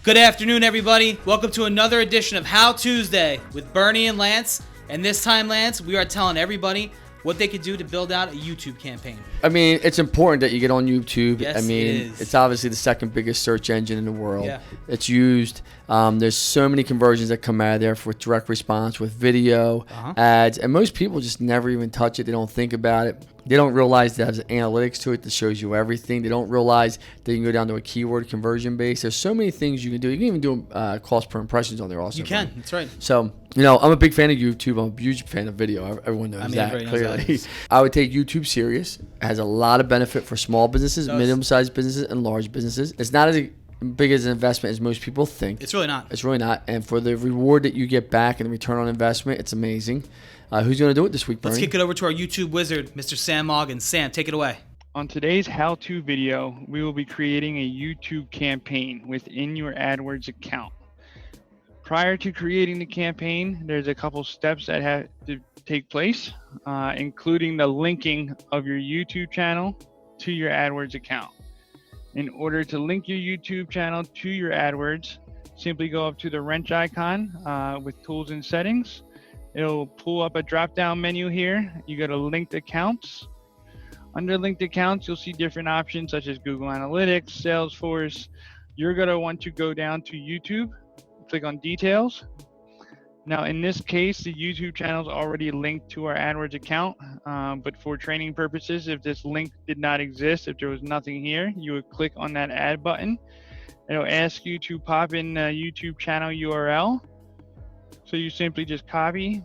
Good afternoon, everybody. Welcome to another edition of How Tuesday with Bernie and Lance. And this time, Lance, we are telling everybody what they could do to build out a YouTube campaign. I mean, it's important that you get on YouTube. Yes, I mean, it is. It's obviously the second biggest search engine in the world. Yeah. It's used. There's so many conversions that come out of there for direct response with video, ads, and most people just never even touch it. They don't think about it. They don't realize there's analytics to it that shows you everything. They don't realize that you can go down to a keyword conversion base. There's so many things you can do. You can even do cost per impressions on there also. You can. That's right. So, I'm a big fan of YouTube. I'm a huge fan of video. Everyone knows that, clearly. I would take YouTube serious. It has a lot of benefit for small businesses, medium-sized businesses, and large businesses. It's not as big as an investment as most people think. It's really not. It's really not. And for the reward that you get back and the return on investment, it's amazing. Who's going to do it this week, Bernie? Let's kick it over to our YouTube wizard, Mr. Sam Morgan. Sam, take it away. On today's how-to video, we will be creating a YouTube campaign within your AdWords account. Prior to creating the campaign, there's a couple steps that have to take place, including the linking of your YouTube channel to your AdWords account. In order to link your YouTube channel to your AdWords, simply go up to the wrench icon with tools and settings. It'll pull up a drop-down menu here. You go to linked accounts. Under linked accounts, you'll see different options such as Google Analytics, Salesforce. You're going to want to go down to YouTube, click on details. Now, in this case, the YouTube channel is already linked to our AdWords account, but for training purposes, if this link did not exist, if there was nothing here, you would click on that add button. It'll ask you to pop in the YouTube channel URL. So you simply just copy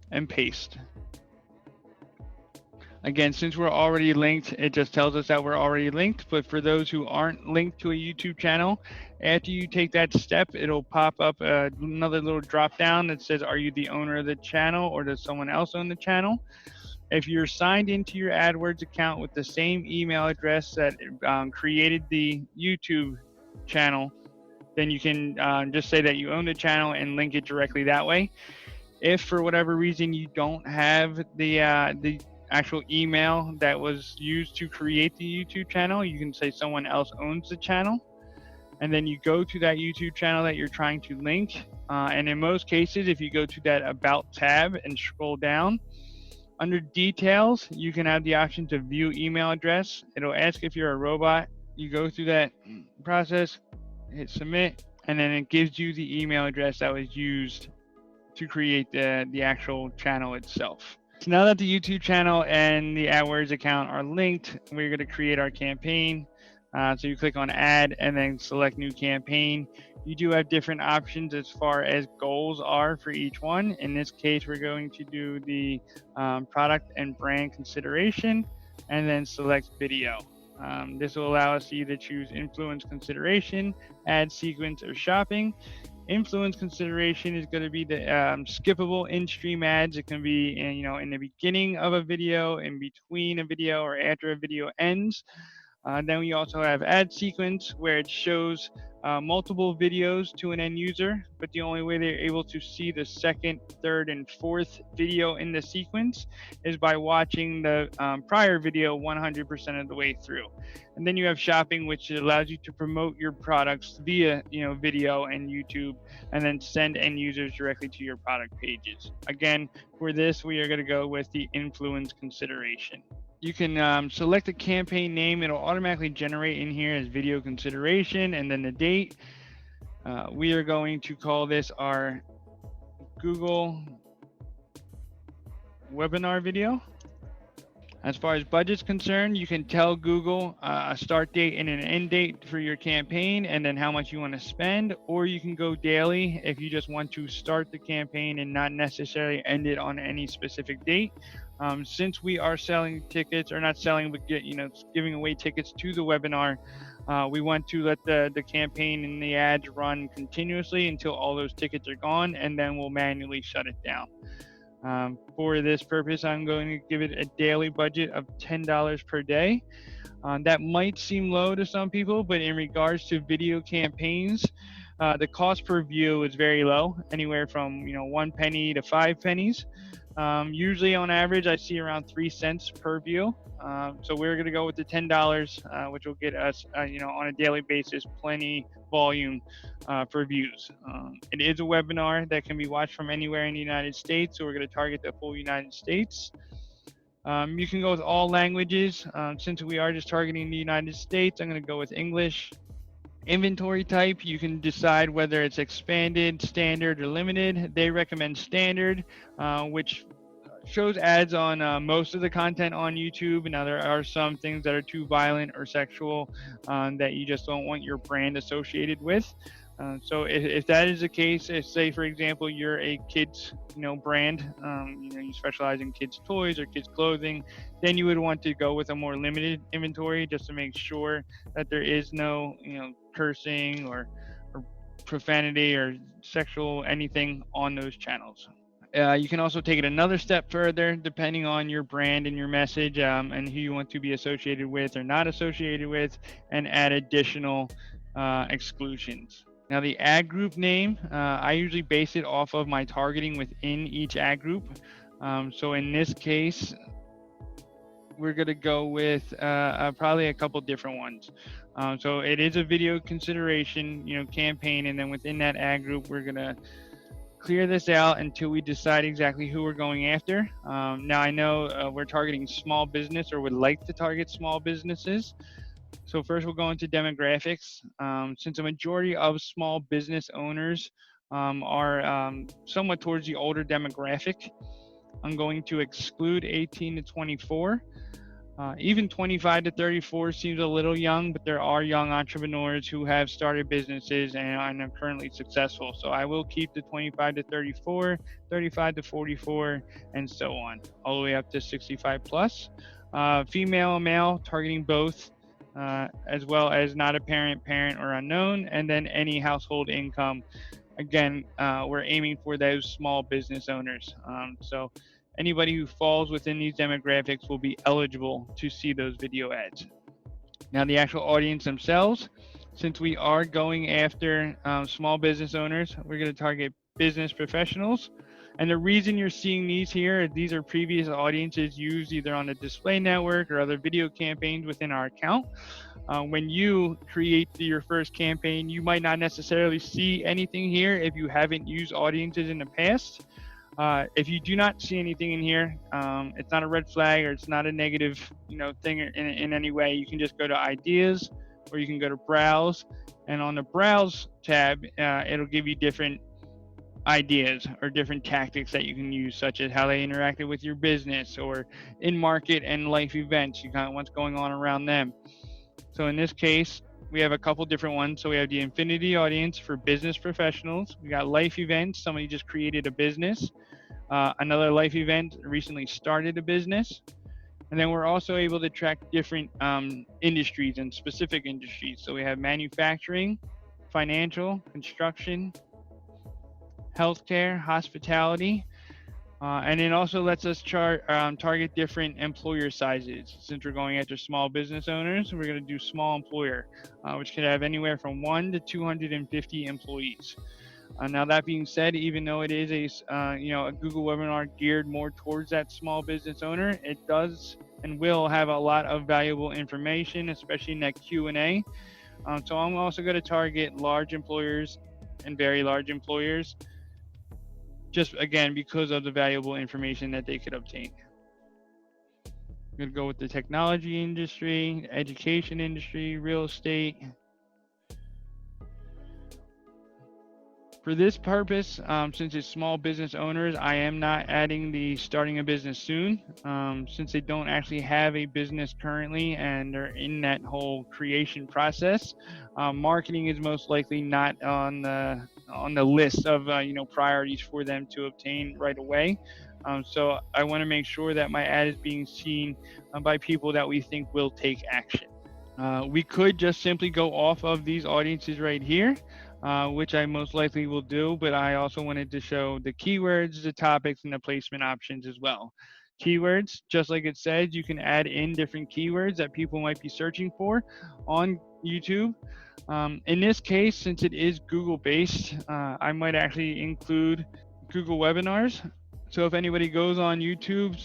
and paste. Again, since we're already linked, it just tells us that we're already linked. But for those who aren't linked to a YouTube channel, after you take that step, it'll pop up another little drop down that says, are you the owner of the channel or does someone else own the channel? If you're signed into your AdWords account with the same email address that created the YouTube channel, then you can just say that you own the channel and link it directly that way. If for whatever reason you don't have the actual email that was used to create the YouTube channel, you can say someone else owns the channel. And then you go to that YouTube channel that you're trying to link. And in most cases, if you go to that About tab and scroll down, under Details, you can have the option to view email address. It'll ask if you're a robot. You go through that process, hit submit, and then it gives you the email address that was used to create the actual channel itself. So now that the YouTube channel and the AdWords account are linked, we're going to create our campaign. So you click on add and then select new campaign. You do have different options as far as goals are for each one. In this case, we're going to do the product and brand consideration and then select video. This will allow us to either choose influence consideration, ad sequence, or shopping. Influence consideration is going to be the skippable in-stream ads. It can be in the beginning of a video, in between a video, or after a video ends. Then we also have ad sequence, where it shows multiple videos to an end user, but the only way they're able to see the second, third, and fourth video in the sequence is by watching the prior video 100% of the way through. And then you have shopping, which allows you to promote your products via video and YouTube, and then send end users directly to your product pages. Again, for this, we are going to go with the influence consideration. You can select a campaign name. It'll automatically generate in here as video consideration and then the date. We are going to call this our Google webinar video. As far as budget's concerned, you can tell Google a start date and an end date for your campaign and then how much you want to spend, or you can go daily if you just want to start the campaign and not necessarily end it on any specific date. Since we are selling tickets, or not selling, but giving away tickets to the webinar, we want to let the campaign and the ads run continuously until all those tickets are gone, and then we'll manually shut it down. For this purpose, I'm going to give it a daily budget of $10 per day. That might seem low to some people, but in regards to video campaigns, the cost per view is very low, anywhere from 1 penny to 5 pennies. Usually on average, I see around 3 cents per view. So we're going to go with the $10, which will get us, on a daily basis, plenty volume for views. It is a webinar that can be watched from anywhere in the United States, so we're going to target the full United States. You can go with all languages. Since we are just targeting the United States, I'm going to go with English. Inventory type, you can decide whether it's expanded, standard, or limited. They recommend standard, which shows ads on most of the content on YouTube. Now, there are some things that are too violent or sexual that you just don't want your brand associated with. So if that is the case, if, say for example, you're a kids brand, you specialize in kids toys or kids clothing, then you would want to go with a more limited inventory just to make sure that there is no cursing or profanity or sexual anything on those channels. You can also take it another step further depending on your brand and your message and who you want to be associated with or not associated with, and add additional exclusions. Now, the ad group name, I usually base it off of my targeting within each ad group. So in this case, we're going to go with probably a couple different ones. So it is a video consideration, campaign, and then within that ad group, we're going to clear this out until we decide exactly who we're going after. Now, I know we're targeting small business, or would like to target small businesses. So first we'll go into demographics. Since a majority of small business owners are somewhat towards the older demographic, I'm going to exclude 18 to 24. Even 25 to 34 seems a little young, but there are young entrepreneurs who have started businesses and are currently successful. So I will keep the 25 to 34, 35 to 44, and so on, all the way up to 65 plus. Female and male, targeting both, as well as not a parent, or unknown, and then any household income. Again, we're aiming for those small business owners. So anybody who falls within these demographics will be eligible to see those video ads. Now, the actual audience themselves, since we are going after small business owners, we're going to target business professionals. And the reason you're seeing these here, these are previous audiences used either on the display network or other video campaigns within our account. When you create your first campaign, you might not necessarily see anything here if you haven't used audiences in the past. If you do not see anything in here, it's not a red flag or it's not a negative, thing in any way. You can just go to ideas, or you can go to browse, and on the browse tab, it'll give you different ideas or different tactics that you can use, such as how they interacted with your business, or in market and life events, you kind of what's going on around them. So in this case, we have a couple different ones. So we have the infinity audience for business professionals. We got life events, somebody just created a business. Another life event recently started a business. And then we're also able to track different industries and specific industries. So we have manufacturing, financial, construction, healthcare, hospitality. And it also lets us target different employer sizes. Since we're going after small business owners, we're going to do small employer, which could have anywhere from 1 to 250 employees. Now, that being said, even though it is a Google webinar geared more towards that small business owner, it does and will have a lot of valuable information, especially in that Q&A. So I'm also going to target large employers and very large employers, just again because of the valuable information that they could obtain. I'm going to go with the technology industry, education industry, real estate. For this purpose, since it's small business owners, I am not adding the starting a business soon, since they don't actually have a business currently and they're in that whole creation process. Marketing is most likely not on the list of priorities for them to obtain right away. So I want to make sure that my ad is being seen by people that we think will take action. We could just simply go off of these audiences right here, which I most likely will do, but I also wanted to show the keywords, the topics, and the placement options as well. Keywords, just like it said, you can add in different keywords that people might be searching for on YouTube. In this case, since it is Google based, I might actually include Google webinars. So if anybody goes on YouTube,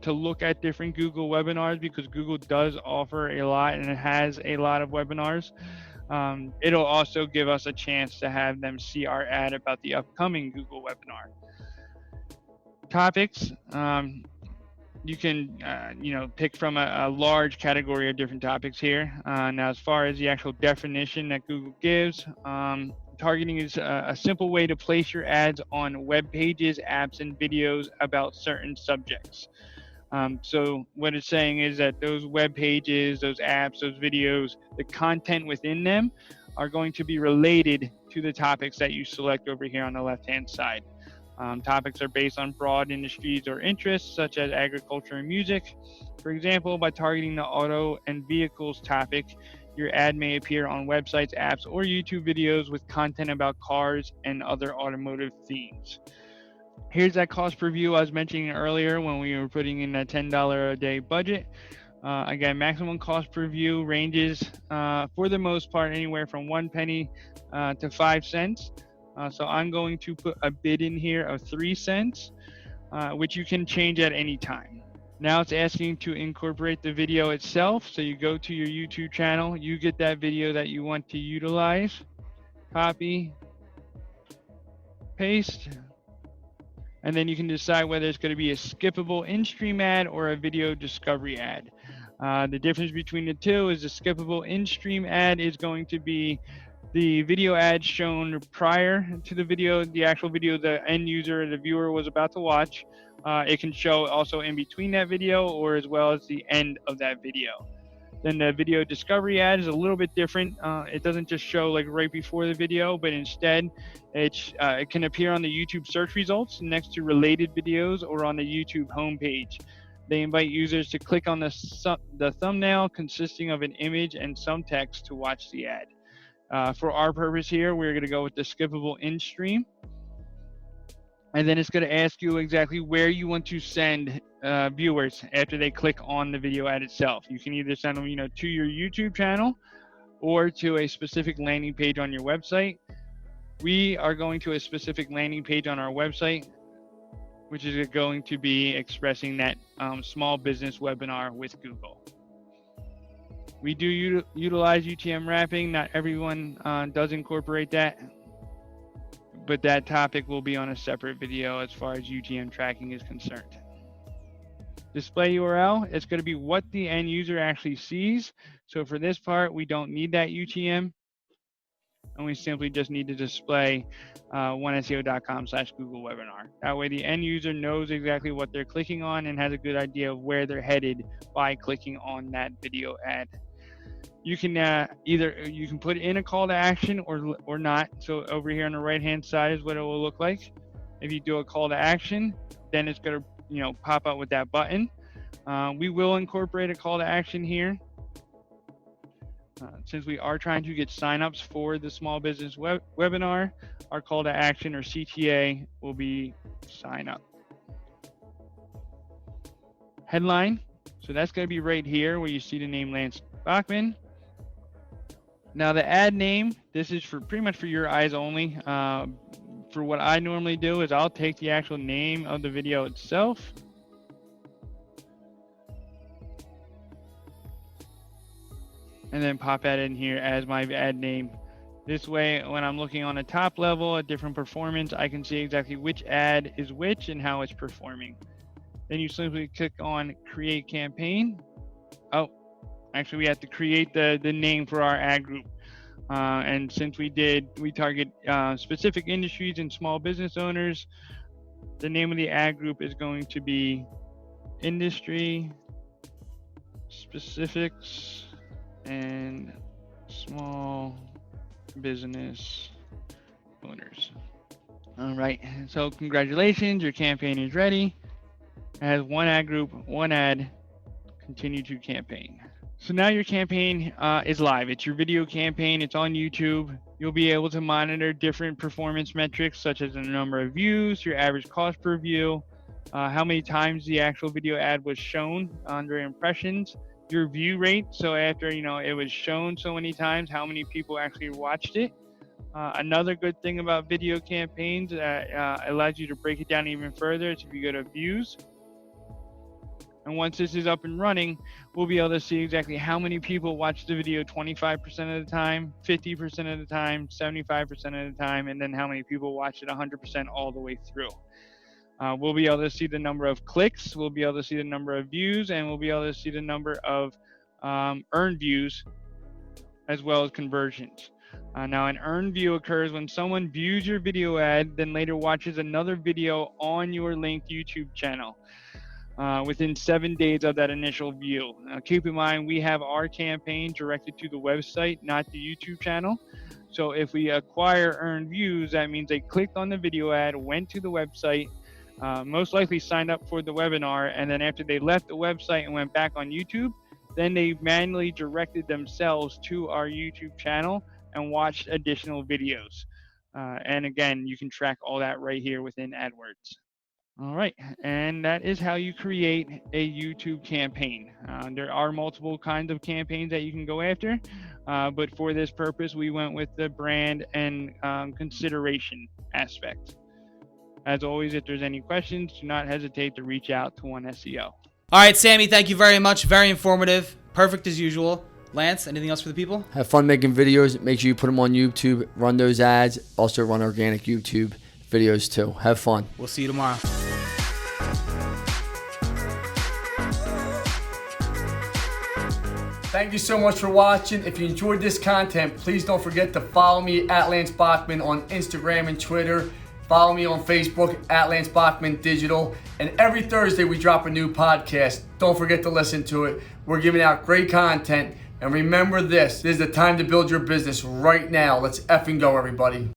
to look at different Google webinars, because Google does offer a lot and it has a lot of webinars, it'll also give us a chance to have them see our ad about the upcoming Google webinar. Topics, you can pick from a large category of different topics here. Now, as far as the actual definition that Google gives, targeting is a simple way to place your ads on web pages, apps, and videos about certain subjects. So what it's saying is that those web pages, those apps, those videos, the content within them are going to be related to the topics that you select over here on the left-hand side. Topics are based on broad industries or interests, such as agriculture and music. For example, by targeting the auto and vehicles topic, your ad may appear on websites, apps, or YouTube videos with content about cars and other automotive themes. Here's that cost per view I was mentioning earlier when we were putting in that $10 a day budget. Again, maximum cost per view ranges for the most part anywhere from 1 penny to 5 cents. So I'm going to put a bid in here of 3 cents, which you can change at any time. Now it's asking to incorporate the video itself. So you go to your YouTube channel, you get that video that you want to utilize, copy, paste, and then you can decide whether it's going to be a skippable in-stream ad or a video discovery ad. The difference between the two is the skippable in-stream ad is going to be the video ad shown prior to the video, the actual video the end user, the viewer was about to watch. It can show also in between that video or as well as the end of that video. Then the video discovery ad is a little bit different. It doesn't just show like right before the video, but instead it can appear on the YouTube search results next to related videos or on the YouTube homepage. They invite users to click on the thumbnail consisting of an image and some text to watch the ad. For our purpose here, we're going to go with the skippable in-stream. And then it's going to ask you exactly where you want to send viewers after they click on the video ad itself. You can either send them, to your YouTube channel or to a specific landing page on your website. We are going to a specific landing page on our website, which is going to be expressing that small business webinar with Google. We do utilize UTM wrapping. Not everyone does incorporate that, but that topic will be on a separate video as far as UTM tracking is concerned. Display URL, it's going to be what the end user actually sees. So for this part, we don't need that UTM, and we simply just need to display oneseo.com/Google webinar. That way the end user knows exactly what they're clicking on and has a good idea of where they're headed by clicking on that video ad. You can either you can put in a call to action or not. So over here on the right hand side is what it will look like. If you do a call to action, then it's going to pop up with that button. We will incorporate a call to action here. Since we are trying to get signups for the small business webinar, our call to action or CTA will be sign up. Headline, so that's going to be right here where you see the name Lance Bachmann. Now the ad name, this is for pretty much for your eyes only. For what I normally do is I'll take the actual name of the video itself. And then pop that in here as my ad name. This way, when I'm looking on the top level at different performance, I can see exactly which ad is which and how it's performing. Then you simply click on create campaign. Oh, actually we have to create the name for our ad group. And since we target specific industries and small business owners, the name of the ad group is going to be industry specifics and small business owners. All right, so congratulations, your campaign is ready. It has one ad group, one ad, continue to campaign. So now your campaign is live. It's your video campaign. It's on YouTube. You'll be able to monitor different performance metrics such as the number of views, your average cost per view, how many times the actual video ad was shown under impressions, your view rate. So after it was shown so many times, how many people actually watched it, Another good thing about video campaigns that allows you to break it down even further is if you go to views. And once this is up and running, we'll be able to see exactly how many people watch the video 25% of the time, 50% of the time, 75% of the time, and then how many people watch it 100% all the way through. We'll be able to see the number of clicks, we'll be able to see the number of views, and we'll be able to see the number of earned views as well as conversions. Now, an earned view occurs when someone views your video ad, then later watches another video on your linked YouTube channel within 7 days of that initial view. Now, keep in mind, we have our campaign directed to the website, not the YouTube channel. So if we acquire earned views, that means they clicked on the video ad, went to the website, most likely signed up for the webinar, and then after they left the website and went back on YouTube, then they manually directed themselves to our YouTube channel and watched additional videos. And again, you can track all that right here within AdWords. All right, and that is how you create a YouTube campaign. There are multiple kinds of campaigns that you can go after, but for this purpose, we went with the brand and consideration aspect. As always, if there's any questions, do not hesitate to reach out to One SEO. All right, Sammy, thank you very much. Very informative. Perfect as usual. Lance, anything else for the people? Have fun making videos. Make sure you put them on YouTube. Run those ads. Also run organic YouTube videos too. Have fun. We'll see you tomorrow. Thank you so much for watching. If you enjoyed this content, please don't forget to follow me at Lance Bachmann on Instagram and Twitter. Follow me on Facebook at Lance Bachmann Digital. And every Thursday we drop a new podcast. Don't forget to listen to it. We're giving out great content. And remember this is the time to build your business right now. Let's effing go, everybody.